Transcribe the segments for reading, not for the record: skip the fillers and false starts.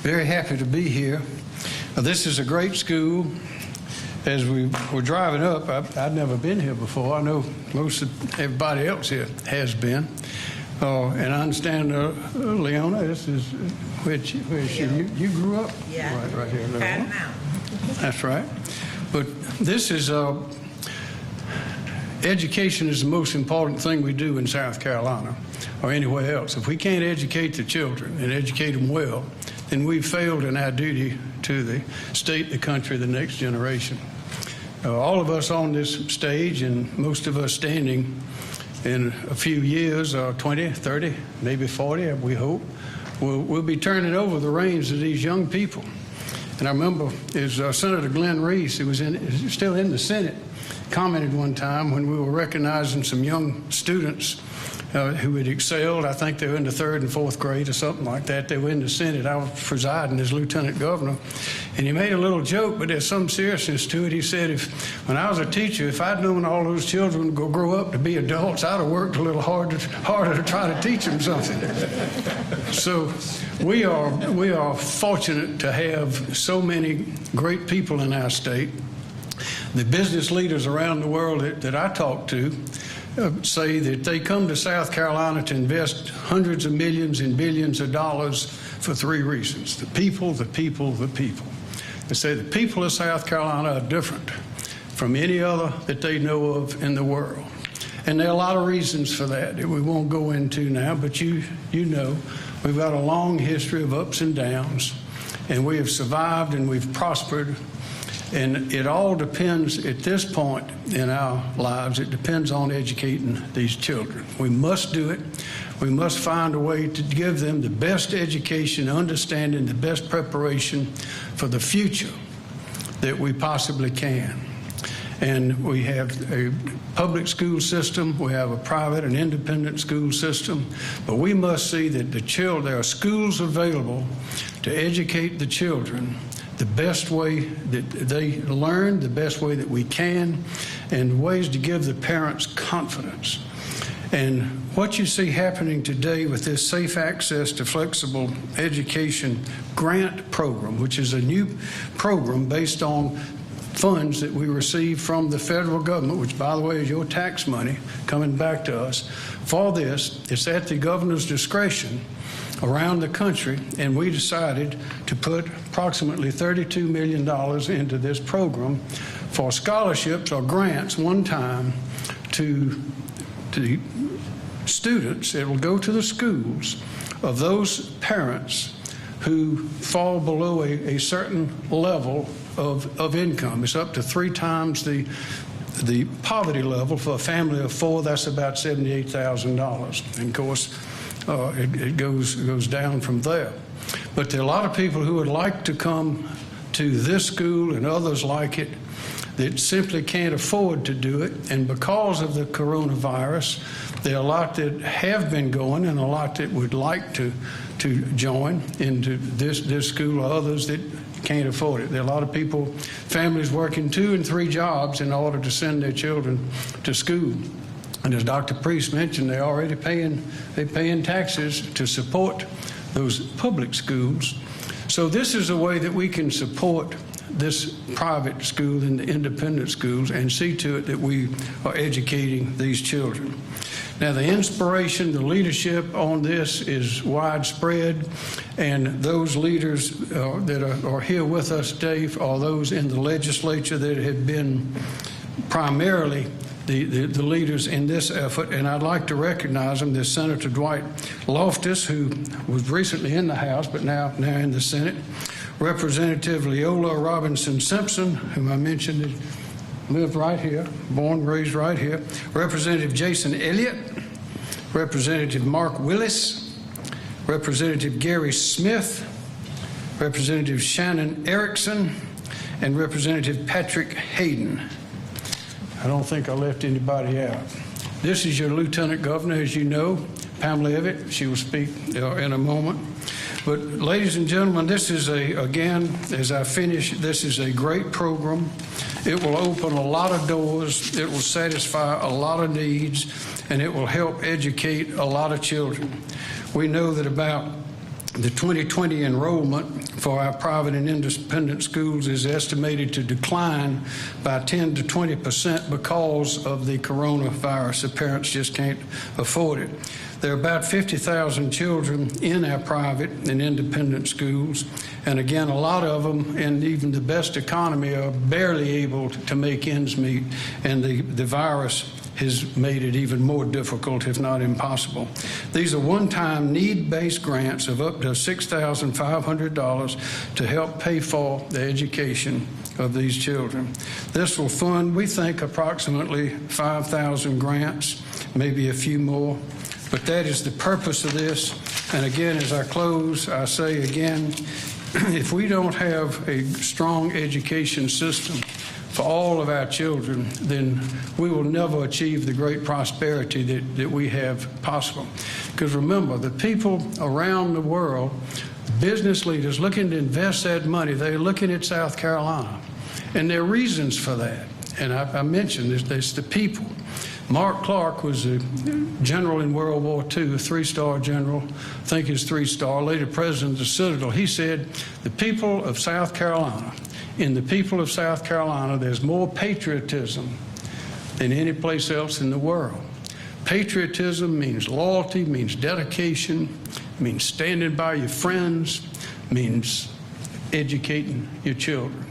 Very happy to be here. This is a great school. As we were driving up, I'd never been here before. I know most of everybody else here has been. And I understand, Leona, this is which you grew up? Yeah. Right here. Now. That's right. But this is, education is the most important thing we do in South Carolina or anywhere else. If we can't educate the children and educate them well, then we've failed in our duty to the state, the country, the next generation. All of us on this stage and most of us standing in a few years, 20, 30, maybe 40, we hope, we'll be turning over the reins to these young people. And I remember Senator Glenn Reese, who was still in the Senate, commented one time when we were recognizing some young students who had excelled. I think they were in the 3rd and 4th grade or something like that. They were in the Senate. I was presiding as lieutenant governor. And he made a little joke, but there's some seriousness to it. He said, when I was a teacher, if I'd known all those children would grow up to be adults, I'd have worked a little harder to try to teach them something. So we are fortunate to have so many great people in our state. The business leaders around the world that I talk to say that they come to South Carolina to invest hundreds of millions and billions of dollars for 3 reasons. The people, the people, the people. They say the people of South Carolina are different from any other that they know of in the world. And there are a lot of reasons for that we won't go into now, but you know we've got a long history of ups and downs, and we have survived and we've prospered. And it all depends, at this point in our lives, it depends on educating these children. We must do it. We must find a way to give them the best education, understanding, the best preparation for the future that we possibly can. And we have a public school system, we have a private and independent school system, but we must see that there are schools available to educate the children the best way that they learn, the best way that we can, and ways to give the parents confidence. And what you see happening today with this Safe Access to Flexible Education grant program, which is a new program based on funds that we receive from the federal government, which, by the way, is your tax money coming back to us. For this, it's at the governor's discretion around the country, and we decided to put approximately $32 million into this program for scholarships or grants one time to the students. It will go to the schools of those parents who fall below a certain level of income. It's up to 3 times the poverty level. For a family of 4, that's about $78,000. And of course, it goes down from there. But there are a lot of people who would like to come to this school and others like it that simply can't afford to do it. And because of the coronavirus, there are a lot that have been going and a lot that would like to join into this school, or others that can't afford it. There are a lot of people, families working 2 and 3 jobs in order to send their children to school. And as Dr. Priest mentioned, they're already paying taxes to support those public schools. So this is a way that we can support this private school and the independent schools and see to it that we are educating these children. Now, the inspiration, the leadership on this is widespread, and those leaders that are here with us today are those in the legislature that have been primarily the leaders in this effort, and I'd like to recognize them. There's Senator Dwight Loftus, who was recently in the House but now in the Senate. Representative Leola Robinson Simpson, whom I mentioned, lived right here, born, raised right here. Representative Jason Elliott, Representative Mark Willis, Representative Gary Smith, Representative Shannon Erickson, and Representative Patrick Hayden. I don't think I left anybody out. This is your Lieutenant Governor, as you know, Pamela Levitt. She will speak in a moment. But ladies and gentlemen, this is again, as I finish, this is a great program. It will open a lot of doors. It will satisfy a lot of needs, and it will help educate a lot of children. We know that about The 2020 enrollment for our private and independent schools is estimated to decline by 10 to 20% because of the coronavirus. The parents just can't afford it. There are about 50,000 children in our private and independent schools, and again, a lot of them in even the best economy are barely able to make ends meet, and the virus has made it even more difficult, if not impossible. These are one-time need-based grants of up to $6,500 to help pay for the education of these children. This will fund, we think, approximately 5,000 grants, maybe a few more. But that is the purpose of this. And again, as I close, I say again, if we don't have a strong education system for all of our children, then we will never achieve the great prosperity that we have possible. Because remember, the people around the world, business leaders looking to invest that money, they're looking at South Carolina. And there are reasons for that. And I mentioned there's the people. Mark Clark was a general in World War II, a three-star general, I think he's three-star, later president of the Citadel. He said, the people of South Carolina, in the people of South Carolina, there's more patriotism than any place else in the world. Patriotism means loyalty, means dedication, means standing by your friends, means educating your children.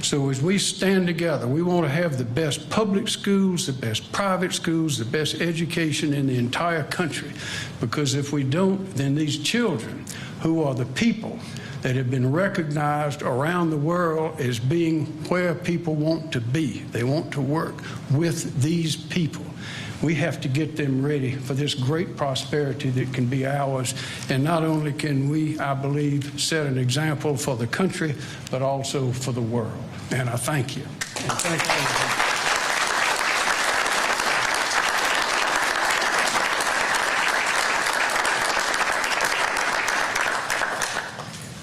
So as we stand together, we want to have the best public schools, the best private schools, the best education in the entire country. Because if we don't, then these children, who are the people that have been recognized around the world as being where people want to be, they want to work with these people. We have to get them ready for this great prosperity that can be ours. And not only can we, I believe, set an example for the country, but also for the world. And I thank you. And thank you.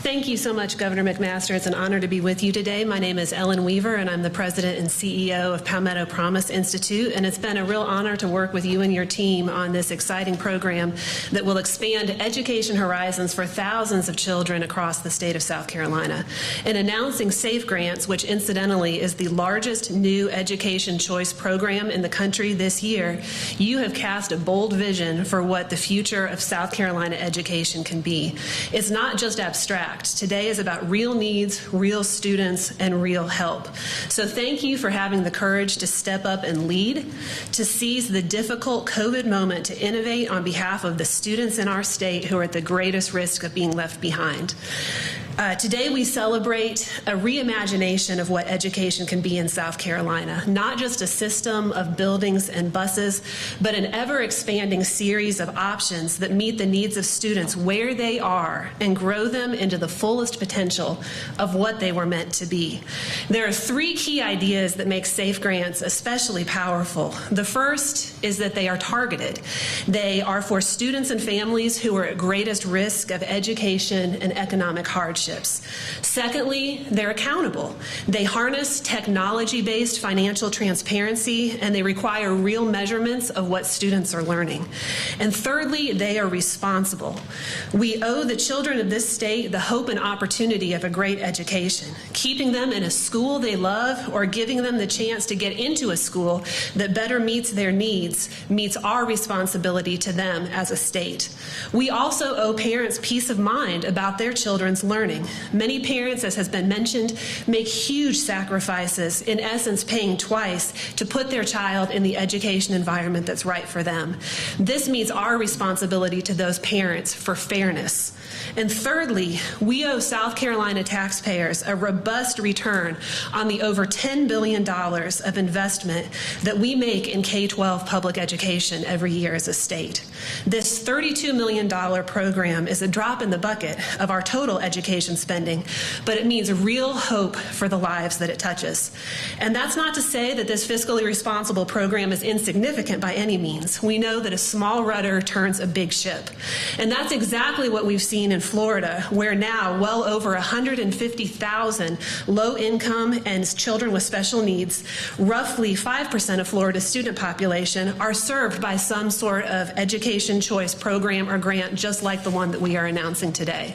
Thank you so much, Governor McMaster. It's an honor to be with you today. My name is Ellen Weaver, and I'm the president and CEO of Palmetto Promise Institute, and it's been a real honor to work with you and your team on this exciting program that will expand education horizons for thousands of children across the state of South Carolina. In announcing SAFE Grants, which incidentally is the largest new education choice program in the country this year, you have cast a bold vision for what the future of South Carolina education can be. It's not just abstract. Today is about real needs, real students, and real help. So thank you for having the courage to step up and lead, to seize the difficult COVID moment to innovate on behalf of the students in our state who are at the greatest risk of being left behind. Today we celebrate a reimagination of what education can be in South Carolina, not just a system of buildings and buses, but an ever-expanding series of options that meet the needs of students where they are and grow them into the fullest potential of what they were meant to be. There are three key ideas that make SAFE Grants especially powerful. The first is that they are targeted. They are for students and families who are at greatest risk of education and economic hardship. Secondly, they're accountable. They harness technology-based financial transparency, and they require real measurements of what students are learning. And thirdly, they are responsible. We owe the children of this state the hope and opportunity of a great education. Keeping them in a school they love or giving them the chance to get into a school that better meets their needs meets our responsibility to them as a state. We also owe parents peace of mind about their children's learning. Many parents, as has been mentioned, make huge sacrifices, in essence paying twice, to put their child in the education environment that's right for them. This meets our responsibility to those parents for fairness. And thirdly, we owe South Carolina taxpayers a robust return on the over $10 billion of investment that we make in K-12 public education every year as a state. This $32 million program is a drop in the bucket of our total education spending, but it means real hope for the lives that it touches. And that's not to say that this fiscally responsible program is insignificant by any means. We know that a small rudder turns a big ship. And that's exactly what we've seen in in Florida, where now well over 150,000 low-income and children with special needs, roughly 5% of Florida's student population, are served by some sort of education choice program or grant just like the one that we are announcing today.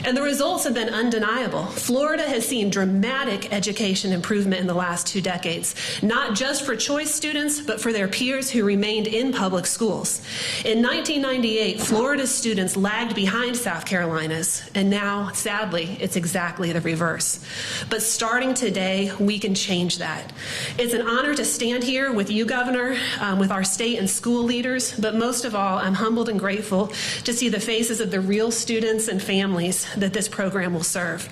And the results have been undeniable. Florida has seen dramatic education improvement in the last 2 decades, not just for choice students, but for their peers who remained in public schools. In 1998, Florida's students lagged behind South Carolina's, and now, sadly, it's exactly the reverse. But starting today, we can change that. It's an honor to stand here with you, Governor, with our state and school leaders, but most of all, I'm humbled and grateful to see the faces of the real students and families that this program will serve.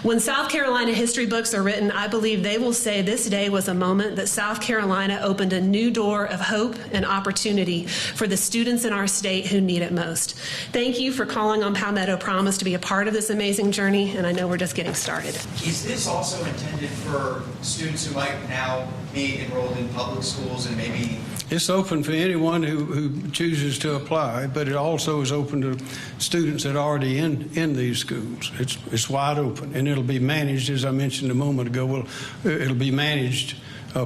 When South Carolina history books are written, I believe they will say this day was a moment that South Carolina opened a new door of hope and opportunity for the students in our state who need it most. Thank you for calling on Palmetto Promise to be a part of this amazing journey, and I know we're just getting started. Is this also intended for students who might now be enrolled in public schools and maybe... It's open for anyone who chooses to apply, but it also is open to students that are already in these schools. It's wide open, and it'll be managed, as I mentioned a moment ago, it'll be managed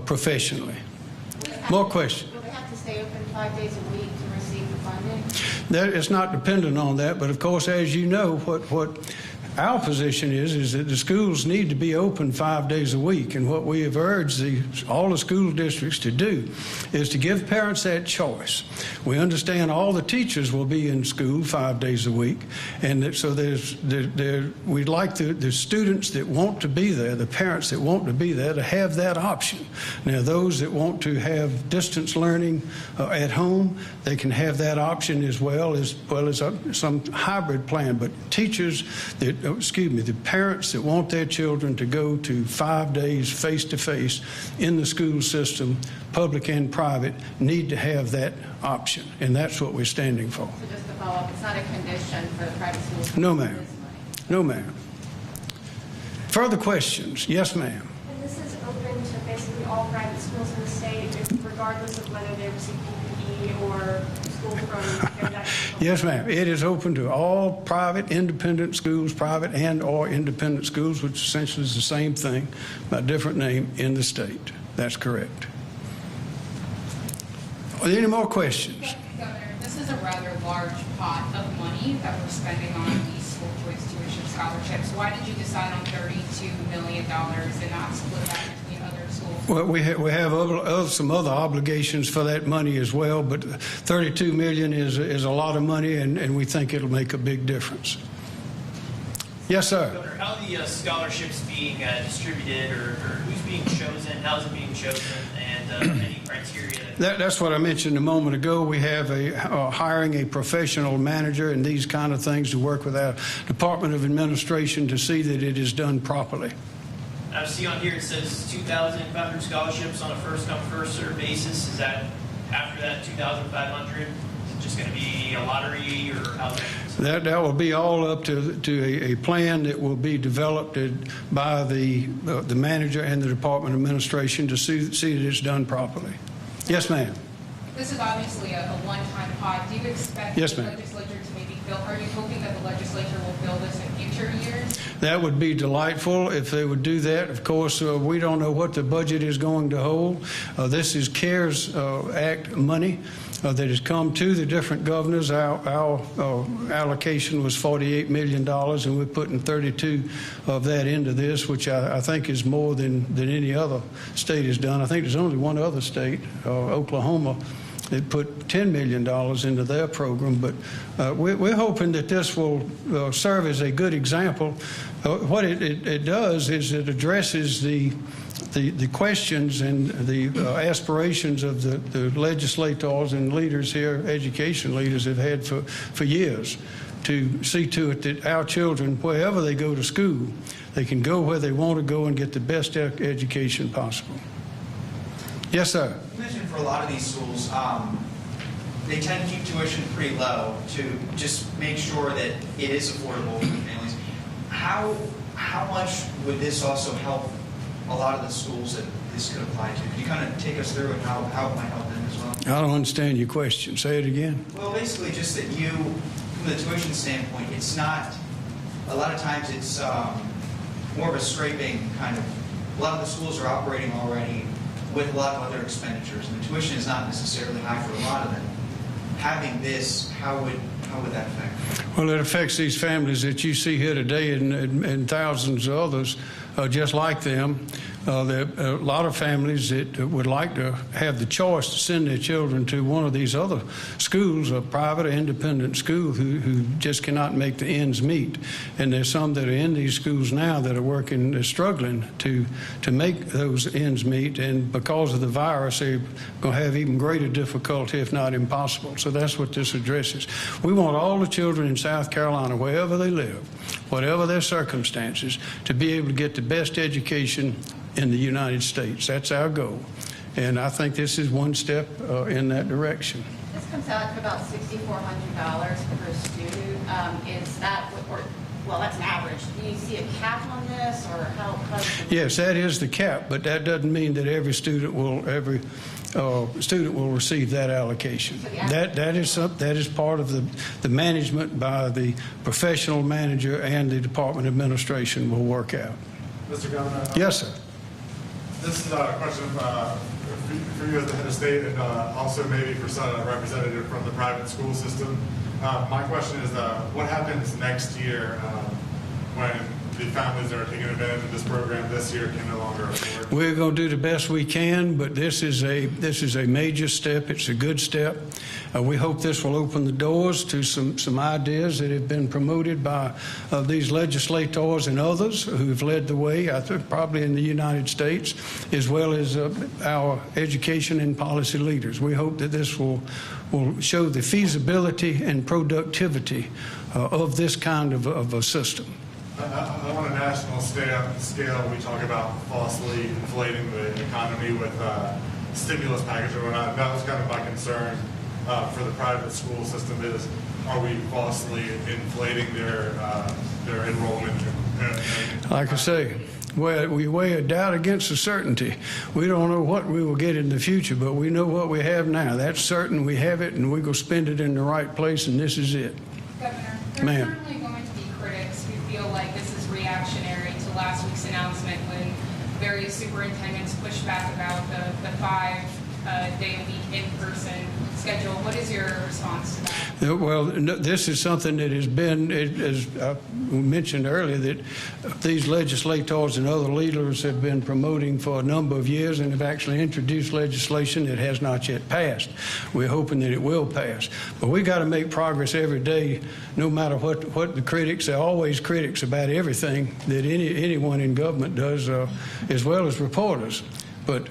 professionally. More questions? Will they have to stay open 5 days a week to receive the funding? It's not dependent on that, but of course, as you know, what our position is that the schools need to be open 5 days a week, and what we have urged all the school districts to do is to give parents that choice. We understand all the teachers will be in school 5 days a week, and so we'd like the students that want to be there, the parents that want to be there, to have that option. Now, those that want to have distance learning at home, they can have that option as well as some hybrid plan, but teachers that the parents that want their children to go to 5 days face-to-face in the school system, public and private, need to have that option, and that's what we're standing for. So just to follow up, it's not a condition for the private schools? No, ma'am. No, ma'am. Further questions? Yes, ma'am. And this is open to basically all private schools in the state, regardless of whether they receive PPE or school from Yes, ma'am. It is open to all private, independent schools, private and or independent schools, which essentially is the same thing, by a different name in the state. That's correct. Are there any more questions? Governor, this is a rather large pot of money that we're spending on these school choice tuition scholarships. Why did you decide on $32 million and not split that between other schools? Well, we have some other obligations for that money as well, but $32 million is a lot of money, and we think it'll make a big difference. Yes, sir. Governor, how are the scholarships being distributed, or who's being chosen? How's it being chosen, and any criteria? That's what I mentioned a moment ago. We have hiring a professional manager and these kind of things to work with our Department of Administration to see that it is done properly. I see on here it says 2,500 scholarships on a first-come, first-served basis. Is that after that 2,500? Is it just going to be a lottery, or how's that? That will be all up to a plan that will be developed by the manager and the Department of Administration to see that it's done properly. Yes, ma'am. This is obviously a one-time pot. Do you expect Yes, the ma'am. legislature to maybe fill? Are you hoping that the legislature will fill this in future years? That would be delightful if they would do that. Of course, we don't know what the budget is going to hold. This is CARES Act money that has come to the different governors. Our allocation was $48 million, and we're putting 32 of that into this, which I think is more than any other state has done. I think there's only one other state, Oklahoma, that put $10 million into their program. But we're hoping that this will serve as a good example. What it does is it addresses the questions and the aspirations of the legislators and leaders here, education leaders, have had for years, to see to it that our children, wherever they go to school, they can go where they want to go and get the best education possible. Yes, sir. You mentioned for a lot of these schools, they tend to keep tuition pretty low to just make sure that it is affordable for families. How much would this also help a lot of the schools that this could apply to? Could you kind of take us through how it might help them as well? I don't understand your question. Say it again. Well, basically just that you from the tuition standpoint, it's not, a lot of times it's more of a scraping kind of, a lot of the schools are operating already with a lot of other expenditures, and the tuition is not necessarily high for a lot of them. Having this, how would that affect? Well, it affects these families that you see here today and thousands of others just like them. There are a lot of families that would like to have the choice to send their children to one of these other schools, a private or independent school, who just cannot make the ends meet. And there's some that are in these schools now that are working, they're struggling to make those ends meet. And because of the virus, they're going to have even greater difficulty, if not impossible. So that's what this addresses. We want all the children in South Carolina, wherever they live, whatever their circumstances, to be able to get the best education in the United States. That's our goal. And I think this is one step in that direction. This comes out to about $6,400 per student. Is that, well, that's an average. Do you see a cap on this, or how? Yes, that is the cap, but that doesn't mean that every student will receive that allocation. That is part of the management by the professional manager, and the department administration will work out. Mr. Governor? Yes, sir. This is a question for you as the head of state, and also maybe for some representative from the private school system. My question is, what happens next year when the families that are taking advantage of this program this year can no longer afford? We're going to do the best we can, but this is a major step. It's a good step. We hope this will open the doors to some ideas that have been promoted by these legislators and others who have led the way, I think probably in the United States, as well as our education and policy leaders. We hope that this will show the feasibility and productivity of this kind of a system. On a national scale, we talk about falsely inflating the economy with stimulus package or whatnot. That was kind of my concern for the private school system is, are we falsely inflating their enrollment? Like I say, we weigh a doubt against a certainty. We don't know what we will get in the future, but we know what we have now. That's certain. We have it, and we go spend it in the right place, and this is it. Governor, there's certainly going to be critics who feel like this is reactionary to last week's announcement when various superintendents pushed back about the 5-day-a-week in-person schedule. What is your response to that? Well, this is something that has been, as I mentioned earlier, that these legislators and other leaders have been promoting for a number of years and have actually introduced legislation that has not yet passed. We're hoping that it will pass. But we've got to make progress every day, no matter what the critics. There are always critics about everything that anyone in government does, as well as reporters. But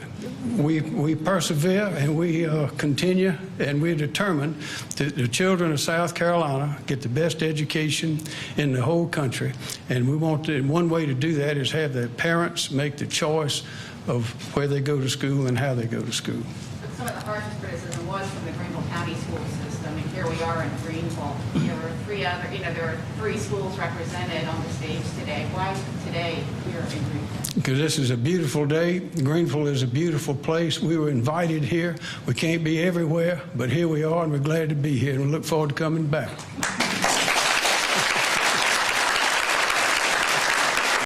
we persevere, and we continue, and we're determined that the children of South Carolina get the best education in the whole country. And we want to, one way to do that is have their parents make the choice of where they go to school and how they go to school. But some of the harshest criticism was from the Greenville County school system, and here we are in Greenville. There are 3 schools represented on the stage today. Why today here in Greenville? Because this is a beautiful day. Greenville is a beautiful place. We were invited here. We can't be everywhere, but here we are, and we're glad to be here, and we look forward to coming back.